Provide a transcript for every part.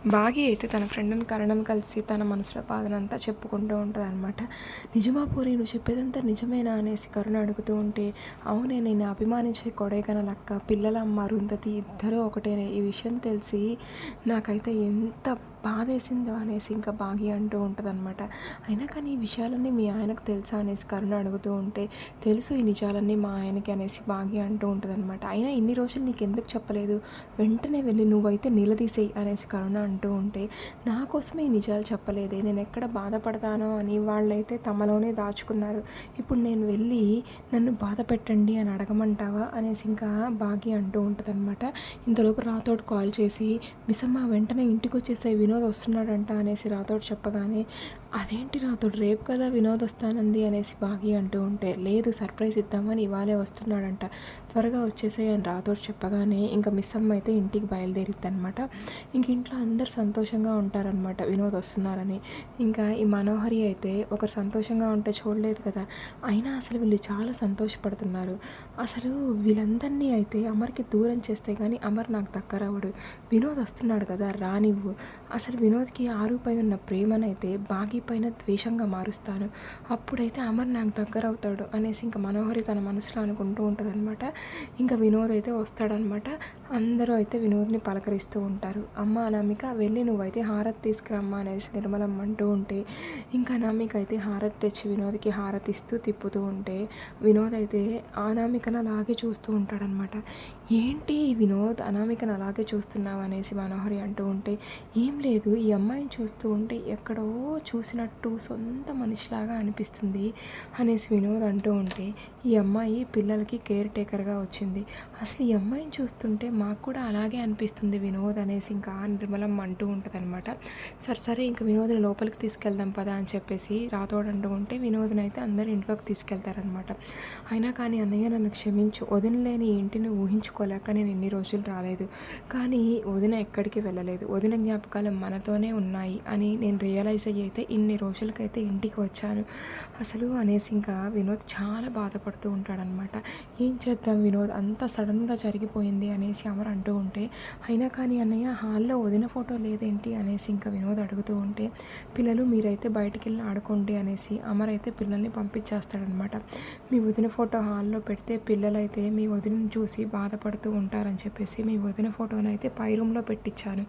బాగి అయితే తన ఫ్రెండ్‌ని కరణం కలిసి తన మనసులో బాధనంతా చెప్పుకుంటూ ఉంటదనమాట. "నిజమా పూరి నువ్వు చెప్పేదంతా నిజమేనా?" అనేసి కరుణ అడుగుతూ ఉంటే, "అవునే నేను అభిమానించే కొడైకెనాల్ అక్క, పిల్లల అమ్మ అరుంధతి ఇద్దరూ ఒకటేనే. ఈ విషయం తెలిసి నాకైతే ఎంత బాధేసిందో" అనేసి ఇంకా బాగి అంటూ ఉంటదనమాట. అయినా కానీ ఈ విషయాలన్నీ మీ ఆయనకు తెలుసా అనేసి కరుణ అడుగుతూ ఉంటే, "తెలుసు ఈ నిజాలన్నీ మా ఆయనకి" అనేసి బాగి అంటూ ఉంటదనమాట. "అయినా ఇన్ని రోజులు నీకెందుకు చెప్పలేదు? వెంటనే వెళ్ళి నువ్వైతే నిలదీసేయి" అనేసి కరుణ అంటూ ఉంటే, "నా కోసమే ఈ నిజాలు చెప్పలేదే, నేనెక్కడ బాధపడతానో అని వాళ్ళైతే తమలోనే దాచుకున్నారు. ఇప్పుడు నేను వెళ్ళి నన్ను బాధ పెట్టండి అని అడగమంటావా" అనేసి ఇంకా బాగి అంటూ ఉంటదనమాట. ఇంతలోపు రాథోడ్ కాల్ చేసి, "మిస్సమ్మ వెంటనే ఇంటికొచ్చేసేయి, వినోద్ వస్తున్నాడంట" అనేసి రాథోడ్ చెప్పగానే, "అదేంటి రాథోడ్ రేపు కదా వినోద్ వస్తానంది" అనేసి బాగి అంటూ ఉంటే, "లేదు సర్ప్రైజ్ ఇద్దామని ఇవాళే వస్తున్నాడంట, త్వరగా వచ్చేసేయి" అని రాథోడ్ చెప్పగానే ఇంకా మిస్సమ్మ అయితే ఇంటికి బయలుదేరిద్దనమాట. ఇంక ఇంట్లో అందరు సంతోషంగా ఉంటారనమాట వినోద్ వస్తున్నారని. ఇంకా ఈ మనోహరి అయితే ఒకరు సంతోషంగా ఉంటే చూడలేదు కదా, అయినా అసలు వీళ్ళు చాలా సంతోషపడుతున్నారు. అసలు వీళ్ళందరినీ అయితే అమర్కి దూరం చేస్తే కానీ అమర్ నాకు దగ్గరవ్వడు. వినోద్ వస్తున్నాడు కదా రానివ్వు. అసలు వినోద్కి ఆరుపై ఉన్న ప్రేమనైతే బాగి పైన ద్వేషంగా మారుస్తాను. అప్పుడైతే అమర్ నాకు దగ్గర అవుతాడు అనేసి ఇంకా మనోహరి తన మనసులో అనుకుంటూ ఉంటుందన్నమాట. ఇంకా వినోద్ అయితే వస్తాడనమాట. అందరూ అయితే వినోద్ని పలకరిస్తూ ఉంటారు. "అమ్మ అనామిక వెళ్ళి నువ్వైతే హారతి తీసుకురమ్మా" అనేసి నిర్మలమ్మ అంటూ ఉంటే, ఇంకా అనామిక అయితే హారతి తెచ్చి వినోద్కి హారతి ఇస్తూ తిప్పుతూ ఉంటే, వినోద్ అయితే అనామికను అలాగే చూస్తూ ఉంటాడనమాట. "ఏంటి వినోద్ అనామికను అలాగే చూస్తున్నావు" అనేసి మనోహరి అంటూ ఉంటే, "ఏం లేదు, ఈ అమ్మాయిని చూస్తూ ఉంటే ఎక్కడో చూసినట్టు సొంత మనిషిలాగా అనిపిస్తుంది" అనేసి వినోద్ అంటూ ఉంటే, "ఈ అమ్మాయి పిల్లలకి కేర్ టేకర్గా వచ్చింది. అసలు ఈ అమ్మాయిని చూస్తుంటే మాకు కూడా అలాగే అనిపిస్తుంది వినోద్" అనేసి ఇంకా నిర్మలమ్మ అంటూ ఉంటుందన్నమాట. సరే ఇంక వినోద్ని లోపలికి తీసుకెళ్దాం పదా అని చెప్పేసి రాథోడ్ అంటూ ఉంటే, వినోద్ని అయితే అందరు ఇంట్లోకి తీసుకెళ్తారనమాట. అయినా కానీ "అన్నయ్య నన్ను క్షమించు, వదిన లేని ఈ ఇంటిని ఊహించుకోలేక నేను ఇన్ని రోజులు రాలేదు. కానీ వదిన ఎక్కడికి వెళ్ళలేదు, వదిన జ్ఞాపకాలు మనతోనే ఉన్నాయి అని నేను రియలైజ్ అయ్యి అయితే ఇన్ని రోజులకైతే ఇంటికి వచ్చాను అసలు" అనేసి ఇంకా వినోద్ చాలా బాధపడుతూ ఉంటాడనమాట. "ఏం చేద్దాం వినోద్, అంత సడన్గా జరిగిపోయింది" అనేసి అమర్ అంటూ ఉంటే, "అయినా కానీ అన్నయ్య హాల్లో వదిన ఫోటో లేదేంటి" అనేసి ఇంకా వినోద్ అడుగుతూ ఉంటే, "పిల్లలు మీరైతే బయటికి వెళ్ళి ఆడుకోండి" అనేసి అమర్ అయితే పిల్లల్ని పంపించేస్తాడనమాట. "మీ వదిన ఫోటో హాల్లో పెడితే పిల్లలైతే మీ వదినని చూసి బాధపడుతూ ఉంటారని చెప్పేసి మీ వదిన ఫోటోనైతే పై రూమ్లో పెట్టించాను,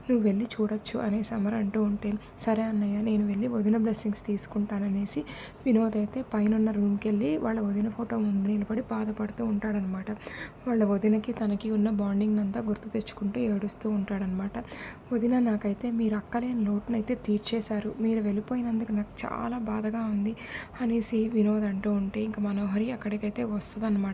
నువ్వు వెళ్ళి చూడొచ్చు" అనేసి అమర్ అంటూ ఉంటే, "సరే అన్నయ్య నేను వెళ్ళి వదిన బ్లెస్సింగ్స్ తీసుకుంటాననేసి" వినోద్ అయితే పైన రూమ్కి వెళ్ళి వాళ్ళ వదిన ఫోటో ముందు నిలబడి బాధపడుతూ ఉంటాడనమాట. వాళ్ళ వదినకి తనకి ఉన్న బాండింగ్ అంతా గుర్తు తెచ్చుకుంటూ ఏడుస్తూ ఉంటాడనమాట. "వదిన నాకైతే మీరు అక్కలేని లోటునైతే తీర్చేశారు, మీరు వెళ్ళిపోయినందుకు నాకు చాలా బాధగా ఉంది" అనేసి వినోద్ అంటూ ఉంటే, ఇంకా మనోహరి అక్కడికైతే వస్తుందన్నమాట.